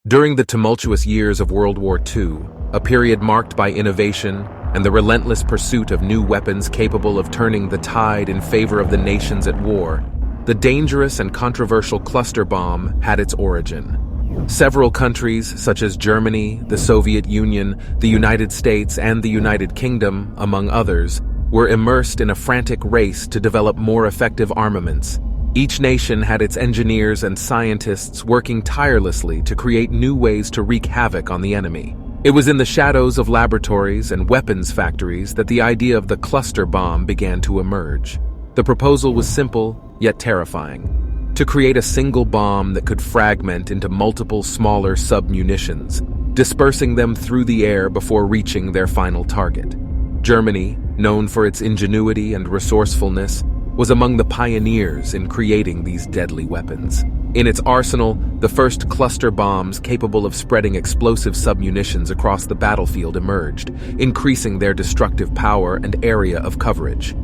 During the tumultuous years of World War II, a period marked by innovation and the relentless pursuit of new weapons capable of turning the tide in favor of the nations at war, the dangerous and controversial cluster bomb had its origin. Several countries, such as Germany, the Soviet Union, the United States, and the United Kingdom, among others, were immersed in a frantic race to develop more effective armaments. Each nation had its engineers and scientists working tirelessly to create new ways to wreak havoc on the enemy. It was in the shadows of laboratories and weapons factories that the idea of the cluster bomb began to emerge. The proposal was simple, yet terrifying: to create a single bomb that could fragment into multiple smaller submunitions, dispersing them through the air before reaching their final target. Germany, known for its ingenuity and resourcefulness, was among the pioneers in creating these deadly weapons. In its arsenal, the first cluster bombs capable of spreading explosive submunitions across the battlefield emerged, increasing their destructive power and area of coverage.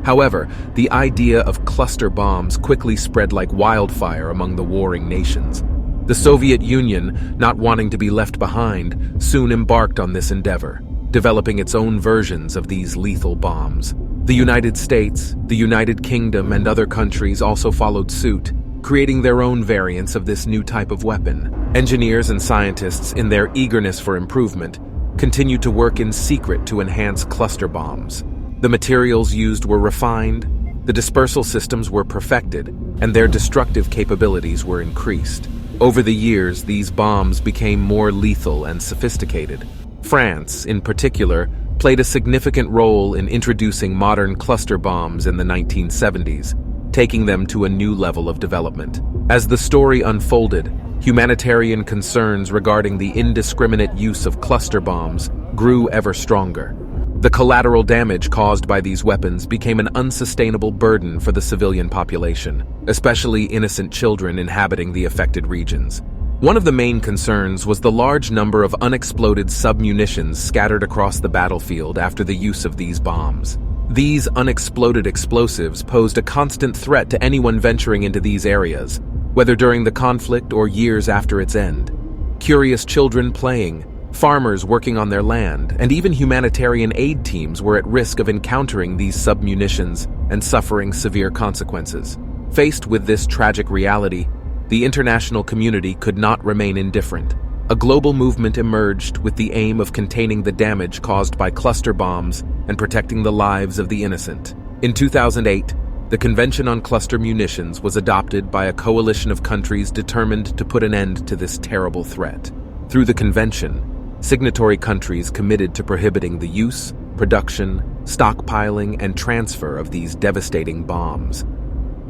However, the idea of cluster bombs quickly spread like wildfire among the warring nations. The Soviet Union, not wanting to be left behind, soon embarked on this endeavor, developing its own versions of these lethal bombs. The United States, the United Kingdom, and other countries also followed suit, creating their own variants of this new type of weapon. Engineers and scientists, in their eagerness for improvement, continued to work in secret to enhance cluster bombs. The materials used were refined, the dispersal systems were perfected, and their destructive capabilities were increased. Over the years, these bombs became more lethal and sophisticated. France, in particular, played a significant role in introducing modern cluster bombs in the 1970s, taking them to a new level of development. As the story unfolded, humanitarian concerns regarding the indiscriminate use of cluster bombs grew ever stronger. The collateral damage caused by these weapons became an unsustainable burden for the civilian population, especially innocent children inhabiting the affected regions. One of the main concerns was the large number of unexploded submunitions scattered across the battlefield after the use of these bombs. These unexploded explosives posed a constant threat to anyone venturing into these areas, whether during the conflict or years after its end. Curious children playing, farmers working on their land, and even humanitarian aid teams were at risk of encountering these submunitions and suffering severe consequences. Faced with this tragic reality, the international community could not remain indifferent. A global movement emerged with the aim of containing the damage caused by cluster bombs and protecting the lives of the innocent. In 2008, the Convention on Cluster Munitions was adopted by a coalition of countries determined to put an end to this terrible threat. Through the convention, signatory countries committed to prohibiting the use, production, stockpiling, and transfer of these devastating bombs.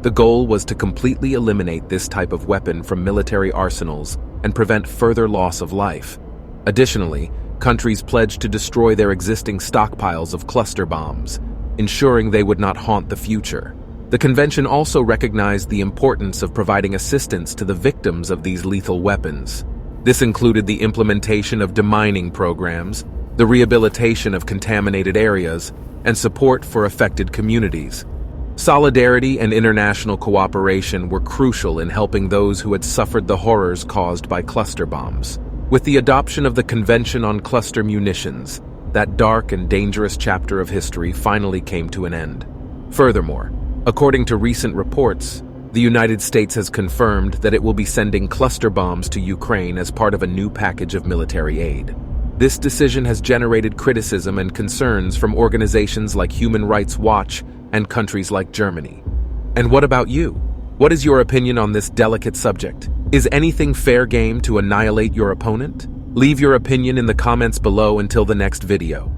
The goal was to completely eliminate this type of weapon from military arsenals and prevent further loss of life. Additionally, countries pledged to destroy their existing stockpiles of cluster bombs, ensuring they would not haunt the future. The convention also recognized the importance of providing assistance to the victims of these lethal weapons. This included the implementation of demining programs, the rehabilitation of contaminated areas, and support for affected communities. Solidarity and international cooperation were crucial in helping those who had suffered the horrors caused by cluster bombs. With the adoption of the Convention on Cluster Munitions, that dark and dangerous chapter of history finally came to an end. Furthermore, according to recent reports, the United States has confirmed that it will be sending cluster bombs to Ukraine as part of a new package of military aid. This decision has generated criticism and concerns from organizations like Human Rights Watch and countries like Germany. And what about you? What is your opinion on this delicate subject? Is anything fair game to annihilate your opponent? Leave your opinion in the comments below until the next video.